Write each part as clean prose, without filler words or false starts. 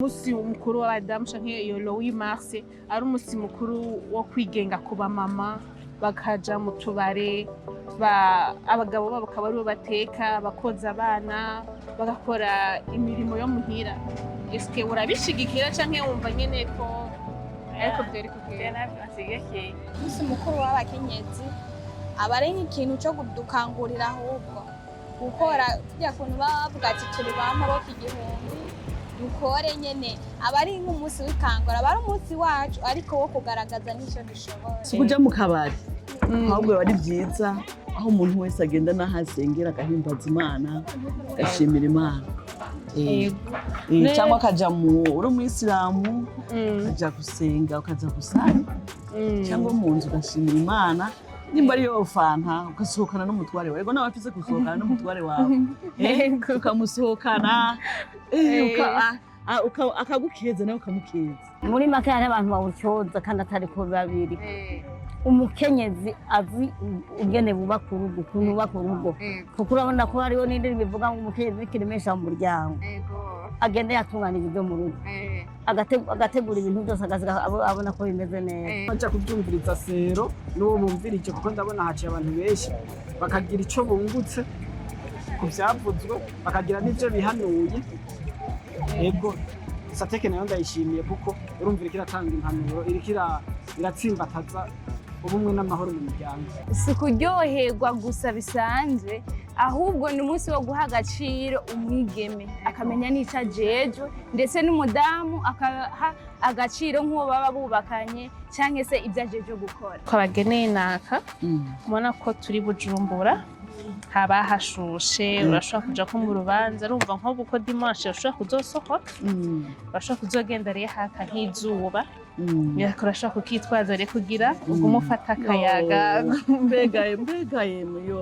Umunsi mukuru w'abadamu canke iyo lo 8 mars ari umunsi mukuru wo kwigenga kuba mama bakaja mu tubare abagabo babo bakaba aribo bateka bakoza abana bagakora imirimo yo muhira. Eske urabishigikira canke wumva nyene ko ariko byari kugenda? Nabashigikira. Umunsi mukuru w'abakenyezi aba ari nk'ikintu cyo kudukangurira ahubwo gukora tujya kuntu bavuga ati turi bamaboko igihumbi dukore nyene aba ari nk'umunsi w'ikangura aba ari umunsi wacu ariko wo kugaragaza n'icyo dushoboye. Kuja mu kabari ahubwo bari byiza aho umuntu wese agenda n'ahasengera agahimbaza Imana agashimira Imana. Cyangwa akaja uri umuyisilamu ukaja gusenga ukaza gusara cyangwa mu nzu ugashimira Imana. Nimba ari yo fanta ugasohokana n'umutware wawe, ego nawe afise gusohokana n'umutware wawe ukamusohokana akagukeza nawe ukamukeza. Muri make hari abantu bawucyoza kandi atari ko babiri. Umukenyezi azi ugene bubaka urugo ukuntu bubaka urugo kuko urabona ko hariho n'indi bivuga ngo umukenyezi kiremesha mu muryango agenda yatunganije ibyo mu rugo agategura ibintu byose abona ko bimeze neza. Baja kubyumviriza sero n'uwo bumvirije kuko ndabona haciye abantu benshi bakagira ico bungutse ku byavuzwe bakagira n'ibyo bihanuye. Ego sateke nayo ndayishimiye kuko urumvira kiratanga impanuro iratsimbataza ubumwe n'amahoro mu muryango. Si kuryoherwa gusa bisanzwe ahubwo ni umunsi wo guha agaciro umwigeme akamenya n'icyo ajejwe ndetse n'umudamu akaha agaciro nk'uwo baba bubakanye cyangwa se ibyo ajejwe gukora. Twabageneye naka mubona ko turi Bujumbura haba hashushe urashobora kuja ko mu rubanza urumva nko buko dimanche urashobora kuzosohora urashobora kuzogenda rero haka nk'izuba urashobora kukitwaza rero kugira ugume ufata akayaga. mbega yo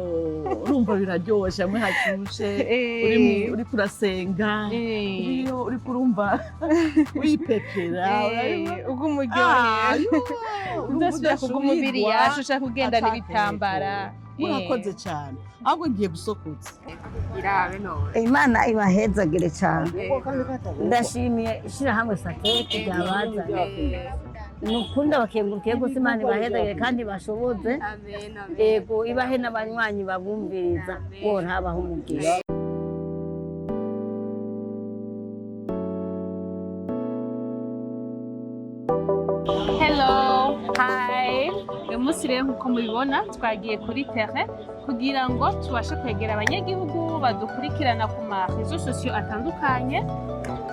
urumva biraryoshe hamwe hashushe uri kurasenga uri kurumva wipepera ugume uryoheye udasubira kuguma ubiri yashusha kugenda n'ibitambara. Murakoze cyane ahubwo ngiye gusokotsa irabe none. Imana ibahezagire cyane. Ndashimiye ishirahamwe sateke ryabazanye nukunda bakengurukiye gusa Imana ibahezagire kandi bashoboze. Yego ibahe n'abanywanyi babumviriza bo ntabaho umugisha. Hello, hi. Uyu munsi rero nk'uko mubibona twagiye kuri terrain kugira ngo tubashe kwegera abanyagihugu badukurikirana ku ma réseaux sociaux atandukanye.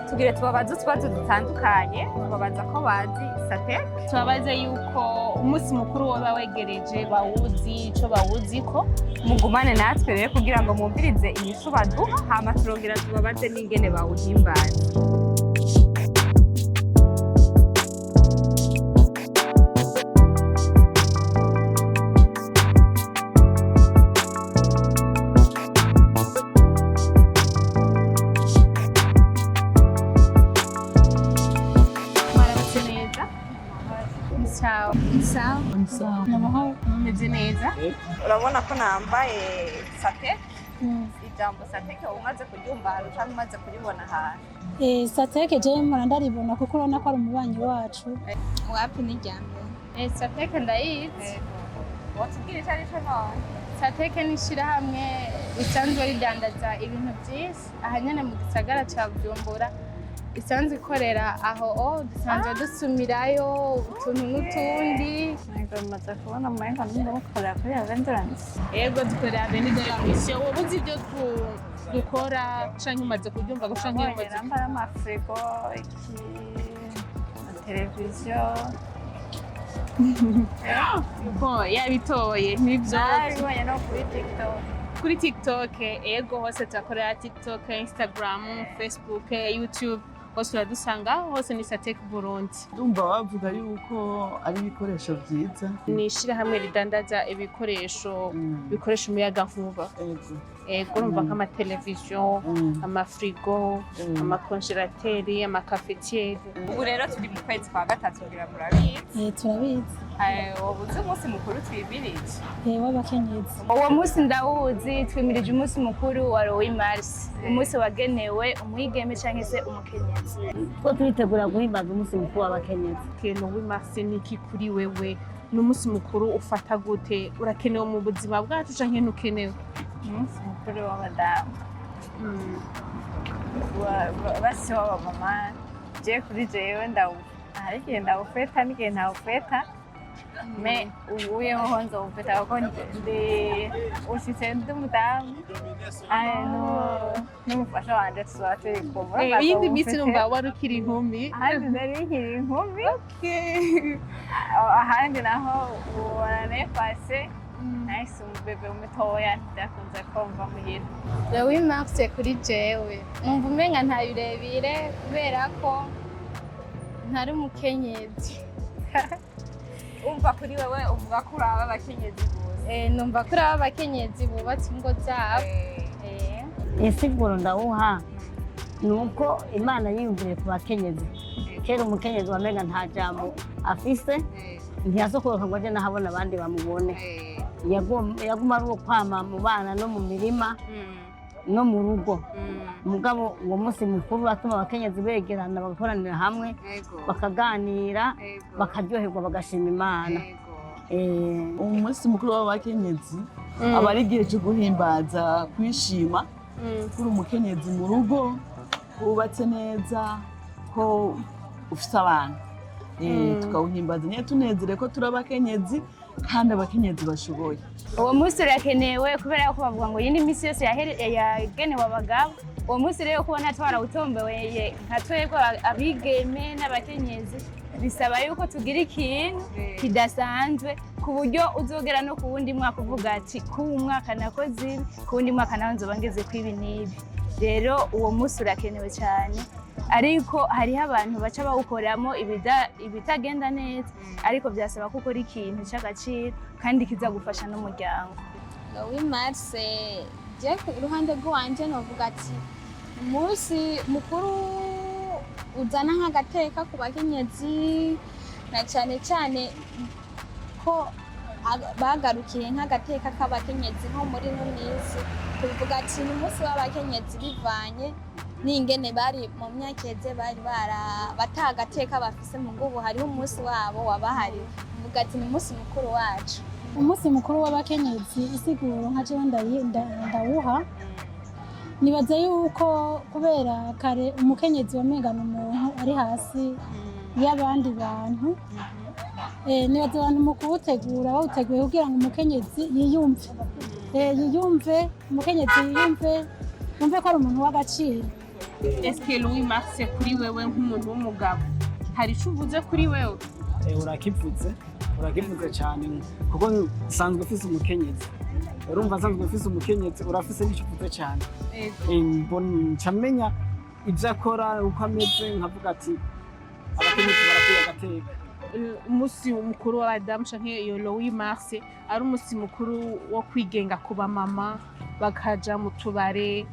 Tugire tubabaze utwazo dutandukanye tubabaza ko bazi sateke Tubabaze yuko umunsi mukuru waba wegereje bawuzi ico bawuziko. mugumane natwe rero kugira ngo mwumvirize inyishu baduha hama turongera tubabaze n'ingene bawuhimbaza. Mumeze neza? Urabona ko nambaye sateke. Ijambo sateke umaze kuryumva ahantu cyangwa umaze kuribona ahantu? Sateke je mpora ndaribona kuko urabona ko ari umubanyi wacu. Wapi n'ijambo? Sateke ndayizi. Watubwira icyo ari cyo none? Sateke ni ishirahamwe risanzwe ridandaza ibintu byinshi aha nyene mu gisagara ca Bujumbura. Isanzwe ikorera aho dusanzwe dusumirayo utuntu n'utundi. Maze kubona amayenga n'umukorera kuri Abandi. Yego dukorera Abandi. Wowe uzi ibyo dukora canke umaze kubyumva gusa nk'umaze nambara amafrigo televiziyo yabitoye nibyo nabibonye no kuri TikTok. Yego hose turakorera TikTok, Instagram, Facebook, YouTube hose uradusanga hose ni sateke Burundi. Ndumva bavuga yuko ari ibikoresho byiza. Ni ishirahamwe ridandaza ibikoresho bikoresha umuyagankuba. Ego urumva nk'amateleviziyo amafrigo amakonjerateri amakafetiere. Ubu rero turi mu kwezi kwa gatatu ngira murabizi. Turabizi. Wabuze umunsi mukuru twimirije? W'abakenyezi. Uwo munsi ndawuzi twimirije umunsi mukuru wa 8 mars. Umunsi wagenewe umwigeme cyangwa se umukenyezi. Two turitegura guhimbaza umunsi mukuru w'abakenyezi. Ikintu w'imarse niki kuri wewe n'umunsi mukuru ufata gute? Urakenewe mu buzima bwacu canke ntukenewe? umunsi mukuru w'abadamu basi w'abamama je kuri jewe hari igihe ndawufeta n'igihe ntawufeta me ubuyeho ho nzowufeta kuko ushitse ndi umudamu n'umufasha wanje tuzoba turi kumwe. Iyindi minsi numva wari ukiri inkumi. ahandi nari nkiri inkumi ahandi naho uranefase nahise umubebe mutoya ntidakunze kumva muhira. Lewi Marse kuri jewe numva umenga nta birebire kubera ko ntari umukenyezi. Umva kuri wewe uvuga ko uraba abakenyezi bose. Numva ko uraba abakenyezi bubatse ingo zabo. Insiguro ndawuha ni uko Imana yiyumviriye ku bakenyezi. Kera umukenyezi wamenga nta jambo afise ntiyasohoka ngo aje nahabona abandi bamubone. Yaguma ari ukwama mu bana no mu mirima no mu rugo. Mugabo uwo munsi mukuru atuma abakenyezi begerana bagakoranira hamwe bakaganira bakaryoherwa bagashima Imana. Umunsi mukuru w'abakenyezi aba ari igihe cyo guhimbaza kwishima kuri umukenyezi mu rugo wubatse neza ko ufite abana. Tukawuhimbaza nyine tunezere ko turi abakenyezi kandi abakenyezi bashoboye. Uwo munsi urakenewe kubera ko bavuga ngo yindi minsi yose yagenewe abagabo. Uwo munsi rero kubona twarawutombeye nka twebwe abigeme n'abakenyezi bisaba yuko tugira ikintu kidasanzwe ku buryo uzogera no ku wundi mwaka uvuga ati ku mwaka nakoze ibi, ku wundi mwaka naho nzoba ngeze kwibi n'ibi. Rero uwo munsi urakenewe cyane, ariko hariho abantu baca bawukoramo ibitagenda neza, ariko byasaba ko ukora ikintu cy'agaciro kandi kizagufasha n'umuryango. Lewi Marse je ku ruhande rwanje novuga ati umunsi mukuru uzana nk'agateka ku bakenyezi na cyane cyane ko bagarukiye nk'agateka k'abakenyezi nko muri no minsi. Tuvuga ati ni umunsi w'abakenyezi bivanye n'ingene bari mu myaka yeze bari batagateka bafise mu ngubu hariho umunsi wabo wabahari. Tuvuga ati ni umunsi mukuru wacu. Umunsi mukuru w'abakenyezi isiguro nka jewe ndawuha nibaza yuko kubera kare umukenyezi wamengana umuntu ari hasi y'abandi bantu. Nibaza abantu mu kuwutegura bawuteguye kugira ngo umukenyezi yiyumve umukenyezi yumve ko ari umuntu w'agaciro. Eske Lewi Marse kuri wewe nk'umuntu w'umugabo hari icyo uvuze kuri wewe? Urakivuze cyane kuko usanzwe ufise umukenyezi. Urumva asanzwe ufise umukenyezi urafise n'icyo uvuze cyane. Ncamenya ibyo akora uko ameze nkavuga ati abakenyezi barakwiye agateka. Umunsi mukuru w'abadamu canke iyo Lewi Marse ari umunsi mukuru wo kwigenga ku bamama bakaja mu tubare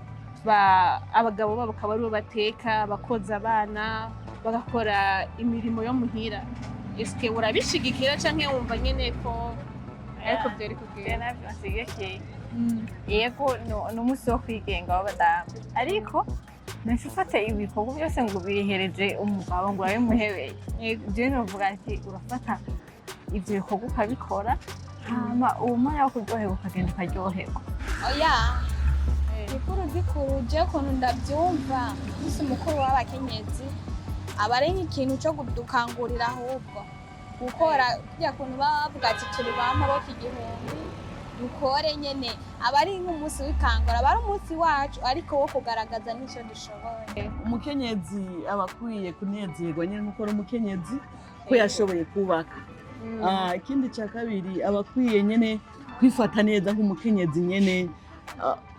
abagabo babo bakaba aribo bateka bakoza abana bagakora imirimo yo muhira. Eske urabishigikira canke wumva nyene ko ariko byari kugenda? Navyo nsigaye yego no umunsi wo kwigenga w'abadamu, ariko ntufate ibikorwa byose ngo bihereje umugabo ngo urabimuhebeye. Je novuga ati urafata ivyo bikorwa ukabikora hama uwo mwanya wo kuryoherwa ukagenda ukaryoherwa. Oya gikuru je ukuntu ndabyumva umunsi mukuru w'abakenyezi aba ari nk'ikintu cyo kudukangurira ahubwo gukora kugira kuntu bavuga ati turi bamaboko igihumbi dukore nyene. Aba ari nk'umunsi w'ikangura, aba ari umunsi wacu ariko wo kugaragaza n'icyo dushoboye. Umukenyezi aba akwiye kunezerwa nyine nk'uko ari umukenyezi ko yashoboye kubaka. Ikindi cya kabiri aba akwiye nyine kwifata neza nk'umukenyezi nyine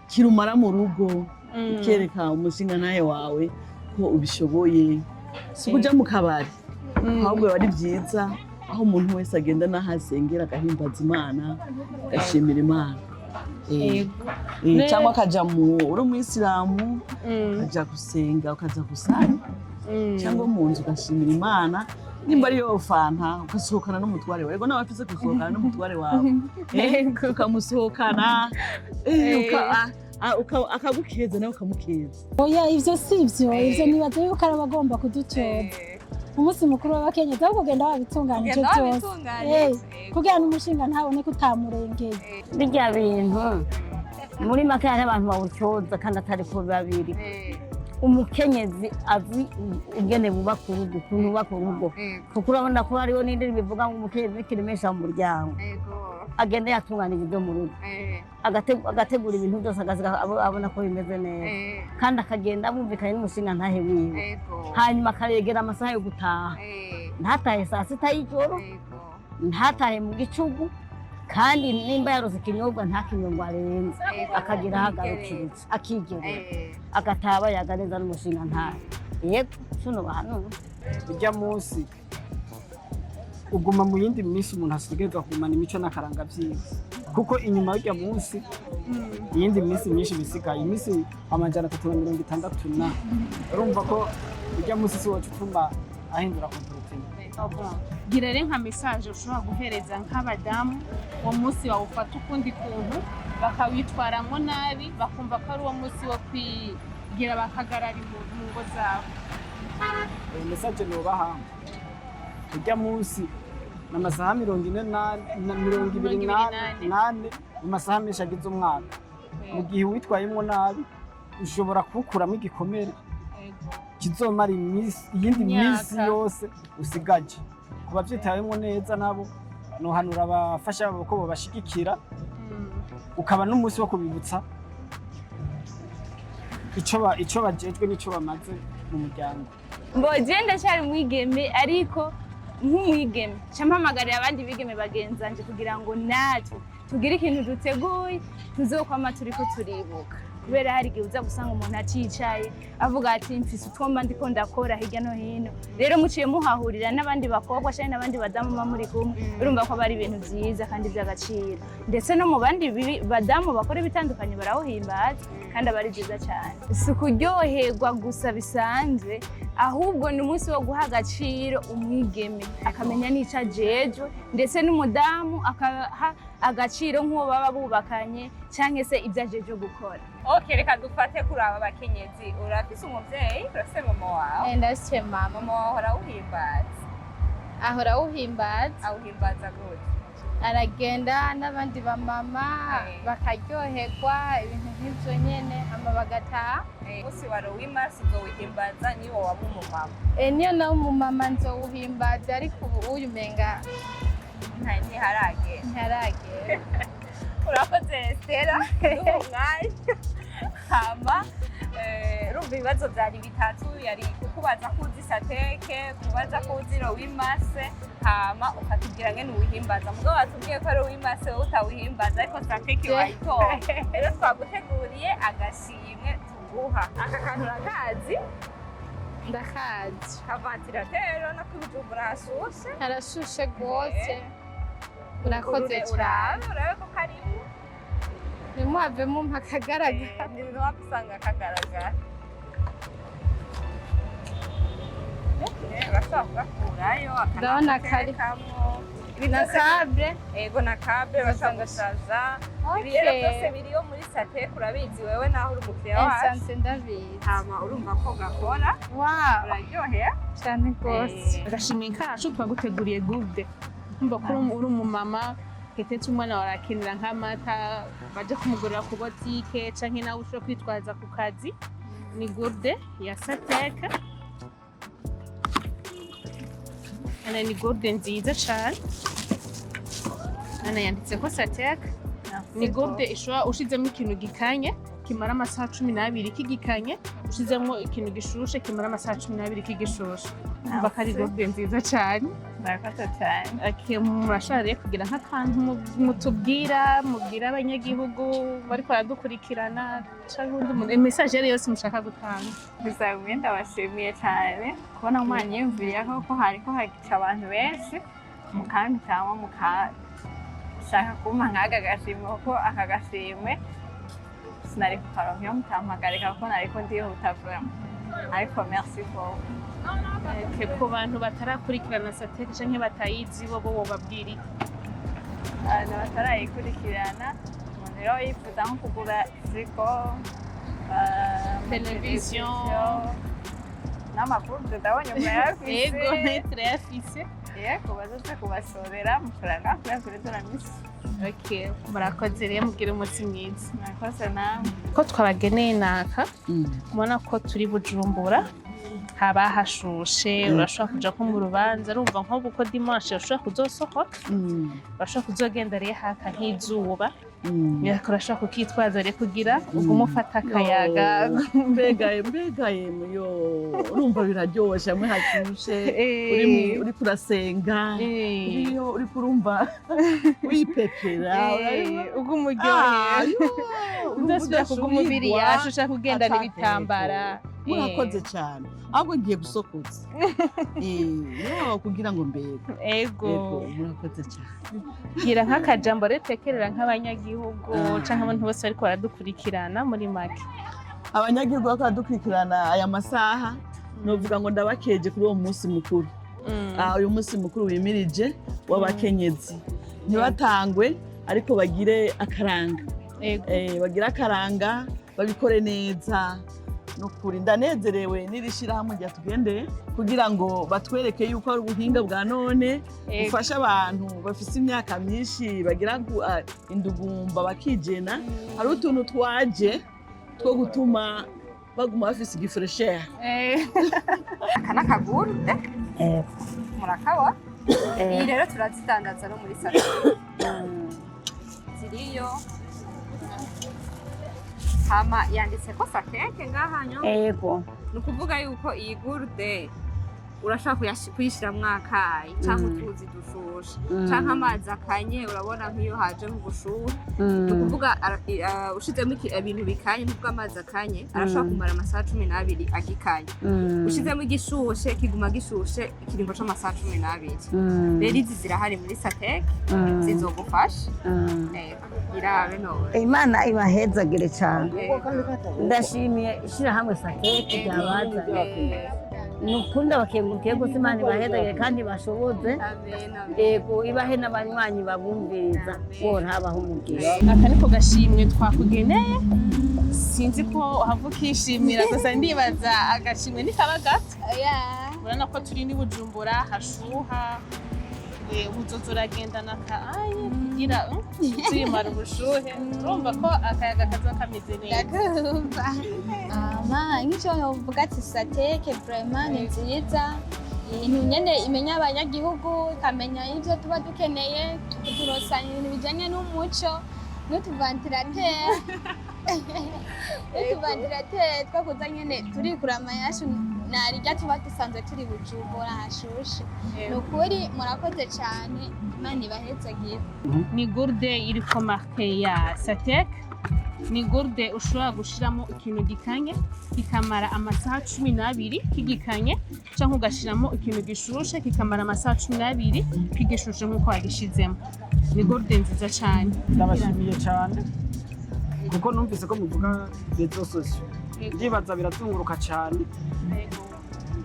kirumara mu rugo ukereka umushinga nawe wawe ko ubishoboye. Si kujya mu kabari ahubwo biba ari byiza aho umuntu wese agenda n'ahasengera agahimbaza Imana agashimira Imana. Cyangwa akajya uri umuyisilamu ukajya gusenga ukaza gusara cyangwa mu nzu ugashimira Imana. Nimba ariyo fanta ugasohokana n'umutware wawe, nawe afise gusohokana n'umutware wawe ukamusohokana akagukeza nawe ukamukeza. Oya ivyo sivyo, ivyo nibaza yuko ari abagomba kudutoza. Umunsi mukuru w'abakenyezi aho kugenda wabitunganije byose. Kugira n'umushinga ntabone kutamurengeye. Bijya bintu muri make hari abantu bawucoza kandi atari ko babiri. Umukenyezi azi ingene bubaka urugo, ukuntu bubaka urugo. Kuko urabona ko hariho n'indi bivuga ngo umukenyezi n'ikiremesha mu muryango. Agenda yatunganije ibyo mu rugo. Agategura ibintu byose abona ko bimeze neza. Kandi akagenda amumvikanye n'umushinga ntahe wiwe. Hanyuma akaregera amasaha yo gutaha. Ntatahe saa sita y'ijoro, ntatahe mu gicugu, kandi nimba yarose ikinyobwa ntakinyobwa arenze. Akagira ahagarukiritse, akigera. Agataba yaganeza n'umushinga ntahe. Yego, suno bahano. Ujya munsi uguma mu yindi minsi umuntu asigaye kugumana imico n'akaranga vyiza. Kuko inyuma y'ujya munsi iyindi minsi myinshi bisigaye iminsi 360 urumva ko ujya munsi si wocu utuma ahindura komportement. Gira rero nka message ushobora guhereza nk'abadamu uwo munsi wawufata ukundi kuntu bakawitwaramwo nabi bakumva ko ari uwo munsi wo kwigira bakagarara mu ngo zabo. Message nobaha ujya munsi n'amasaha 28 mu masaha menshi agize umwaka. Mu gihe witwayemwo nabi ushobora kukuramo igikomere kizomara iyindi minsi yose usigaje. Kuba vyitayemwo neza nabo nohanura abafasha babo ko babashigikira ukaba n'umunsi wo kubibutsa ico bajejwe n'ico bamaze mu muryango. Mboje ndacyari mwigeme ariko nk'umwigeme campamagarira abandi bigeme bagenzanje kugira ngo natwe tugire ikintu duteguye tuzokwama turiko turibuka. Kubera hari igihe uza gusanga umuntu acicaye avuga ati mfise utwomba ndiko ndakora hirya no hino. Rero muciye muhahurira n'abandi bakobwa cyane n'abandi badamu muri kumwe urumva ko bari ibintu byiza kandi by'agaciro. Ndetse no mu bandi badamu bakora ibitandukanye barawuhimbaza kandi abari byiza cyane. Si kuryoherwa gusa bisanzwe ahubwo ni umunsi wo guha agaciro umwigeme akamenya n'ico ajejwe ndetse n'umudamu akaha agaciro nk'uwo baba bubakanye cyangwa se ibyo ajeje gukora. Okay, reka dufate kuri aba bakenyezi. Urafise umuvyeyi, urafise mama wawe? Ndafise mama. Mama wawe arawuhimbaza? Awuhimbaza gute? Aragenda n'abandi bamama bakaryoherwa ibintu nk'ivyo nyene hama bagataha. Umunsi wa Lowimasi uzowuhimbaza niwo waba umumama? Niyo nawe umumama nzowuhimbaza ariko ubu uyu umenga ntiharagera. Urakoze Stella, umwanya. Hama urumva ibibazo byari bitatu, yari kukubaza ko uzi sateke, kubaza ko uzi Lowimasi, hama ukatubwira ngene uwuhimbaza. Mugabo watubwiye ko ari Lowimasi wowe utawuhimbaza ariko sateke wayitoye. Rero twaguteguriye agashimwe tuguha. Aka kantu urakazi? Ndakazi. Kaventiratero no kubijumbura hashushe? Harashushe rwose. Urakoze cyane. Urabe ko karibu. Nimuhave mumpa akagaragara. Ntiwapusanga akagaragara. Bashobora kugakurayo ndabona kari kamwo. Na kable. Ego na kable bashobora gusaza. Ibiro byose biriyo muri sate kurabizi wewe naho uri umukiriya wacu. Esanse ndabizi. Hama urumva ko gakora. Wow. Uraryoheye cyane rwose. Agashimwe kacu twaguteguriye gude. Umva ko uri umumama ketetse umwana warakenera nk'amata baje kumugurira ku botike canke nawe ushobora kwitwaza ku kazi. Ni gude ya sateka. Ana ni gude nziza cyane. Ana yanditse ko sateka. Ni gude ishobora ushizemo ikintu gikanye kimara amasaha 12 kigikanye, ushizemo ikintu gishushe kimara amasaha 12 kigishushe. Bakari gude nziza cyane. Murakoze cyane. Murashobora kugira nk'akantu mutubwira mubwira abanyagihugu bari baradukurikirana cyangwa undi muntu message yose mushaka gutanga. Gusa ndabashimiye cyane kubona umwanya yumviriyeho ko hariko hagica abantu benshi mukampitamo mukashaka kumpa nk'aka gashimwe kuko aka gashimwe sinari kukaronka iyo mutampagarika kuko nariko ndihuta vraiment. Ariko merci beaucoup. Ku bantu batarakurikirana sateke canke batayizi bo babwira iki? Abantu batarayikurikirana rero yifuza nko kugura frigo televiziyo n'amakuru ndabonye murayafise yego turayafise yego bazoze kubashorera amafaranga kuri Turamisi. Okay, murakoze rero mugire umunsi mwiza. Murakoze namwe. Ko twabageneye naka mubona ko turi Bujumbura haba hashushe urashobora kuja ko mu rubanza urumva nko buko dimanche urashobora kuzosohoka urashobora kuzogenda rero haka nk'izuba urashobora kukitwaza rero kugira ugume ufata akayaga mbegaye yo urumva biraryoshe hamwe hashushe uri kurasenga uri kurumva wipepera ugume uryoheye udasubira kuguma umubiri yashusha kugenda n'ibitambara. Murakoze cyane ahubwo ngiye gusokoza kugira ngo mbega ego murakoze cyane gira nk'akajambo retekerera nk'abanyagihugu canke abantu bose bariko baradukurikirana muri make. Abanyagihugu bariko baradukurikirana aya masaha novuga ngo ndabakeje kuri uwo munsi mukuru. Uyu munsi mukuru wimirije w'abakenyezi ntibatangwe ariko bagire akaranga bagire akaranga babikore neza nukuri ndanezerewe n'irishirahamwe rya tugendeye kugira ngo batwereke yuko ari ubuhinga bwa none bufasha abantu bafise imyaka myinshi bagira indugumba bakijena hari utuntu twaje two gutuma baguma bafise igifresher aka n'akaguru murakabona iyi rero turazidandaza no muri salo ziriyo hama yanditse ko sateke ngahanyo Ego. ni ukuvuga yuko iyi gurde urashaka kuyishiramwo akayi canke utuzi dushushe canke amazi akanye urabona nk'iyo haje nk'ubushuhe ni ukuvuga ushizemo ibintu bikanye n'ubwo amazi akanye arashobora kumara amasaha 12 agikanye ushizemo igishushe kiguma gishushe ikiringo c'amasaha 12 rero izi zirahari muri sateke zizogufasha irabe none Imana ibahezagire cyane ndashimiye ishirahamwe sateke ryabazanye nukunda bakengurukiye gose Imana ibahezagire kandi bashoboze ego ibahe n'abanywanyi babumviriza wora habaho umugisha. Aka niko gashimwe twakugeneye sinzi ko havukishimira gusa ndibaza agashimwe ni kaba gato urabona ko turi ni Bujumbura hashuha ubuzozo uragendana aye kugira tuyimara ubushuhe urumva ko akayaga kaza kameze neza. Nk'icyo novuga ati sateke vraiment ni nziza ibintu nyene imenya abanyagihugu ikamenya ivyo tuba dukeneye turosanya ibintu bijanye n'umuco n'utuvantilateri two kuza nyene turikura amayashu narirya tuba dusanzwe turi Bujumbura hashushe. Ni ukuri murakoze cyane Imana ibahezagire. Ni gurde iriko marke ya sateke ni gurde ushobora gushiramo ikintu gikanye kikamara amasaha 12 kigikanye canke ugashiramo ikintu gishushe kikamara amasaha 12 kigishushe nkuko wagishizemo. Ni gurde nziza cyane ndabashimiye cyane kuko numvise ko muvuga rezo sosio ndibaza biratunguruka cyane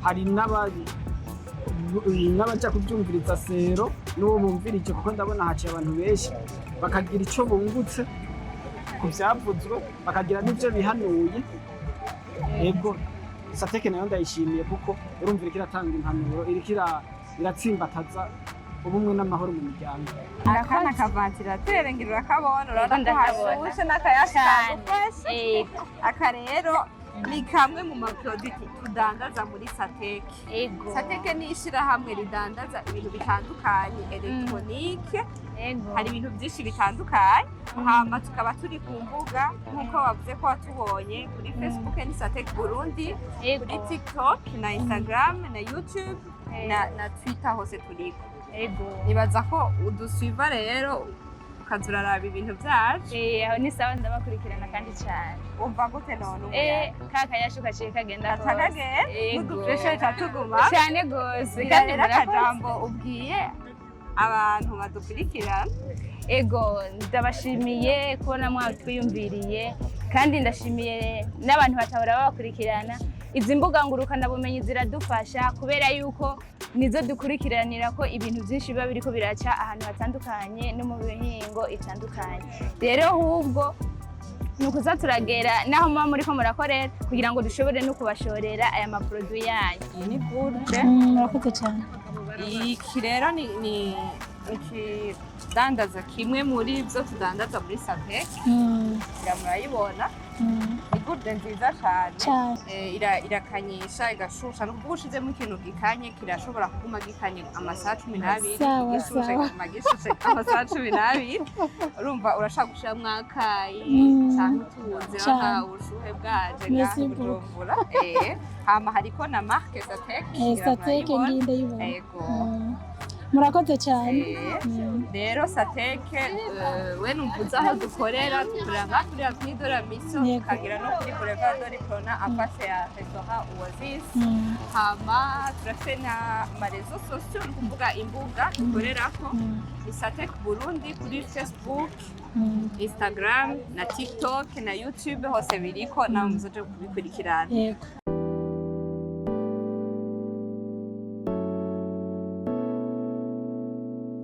hari n'abaja kubyumviriza sero n'uwo bumvirije kuko ndabona haciye abantu benshi bakagira ico bungutse ku byavuzwe bakagira n'ibyo bihanuye. Ego sateke nayo ndayishimiye kuko urumvira kiratanga impanuro iratsimbataza ubumwe n'amahoro mu miryango. Akana kavantilateri ngira urakabona urabona ko hashushe n'akayashaka aka rero ni kamwe mu maproduct tudandaza muri sateke. Sateke ni ishirahamwe ridandaza ibintu bitandukanye electronique hari ibintu byinshi bitandukanye hama tukaba turi ku mbuga nk'uko wavuze ko watubonye kuri Facebook ni sateke Burundi kuri TikTok na Instagram na YouTube na Twitter hose turiko. Nibaza ko udusuiva rero ukazuraraba ibintu byacu aho ni sawa ndabakurikirana kandi cyane umva gute none kakayashu kaciye kagenda atagagera n'udufreshe catuguma cyane gose kandi n'akajambo ubwiye abantu badukurikirana. Ego ndabashimiye kubona mwatwiyumviriye kandi ndashimiye n'abantu batabura babakurikirana. Izi mbuga ngurukana bumenyi ziradufasha kubera yuko nizo dukurikiranira ko ibintu byinshi biba biriko biraca ahantu hatandukanye no mu bihingo itandukanye. Rero ahubwo nukuza turagera naho muba muriko murakorera kugira ngo dushobore no kubashorera aya maproduit yanyu. Iyi ni burge. Murakoze cyane. Iki rero ni ikidandaza kimwe muri byo tudandaza muri Sapec. Murayibona. Ni burge nziza cyane. Irakanyisha igashusha no kuko ushizemo ikintu gikanye kirashobora kuguma gikanye amasaha 12. Gishushe kuguma gishushe amasaha 12. Urumva urashaka gushiramo akayi cyangwa utuzi aho ubushuhe bwaje ngabujumbura. Hama hariko na marque Sapec. Sapec nginde yibona. Yego. Murakoze cyane. Rero Sapec we numvuza aho dukorera turanga kuri Avenue Mission Kugera no kuri Boulevard en face ya restaurant Oasis. Hama turafite na marezo sociaux kuvuga imbuga dukorerako ni Sapec Burundi kuri Facebook, Instagram na TikTok na YouTube hose biriko na muzoje kubikurikirana.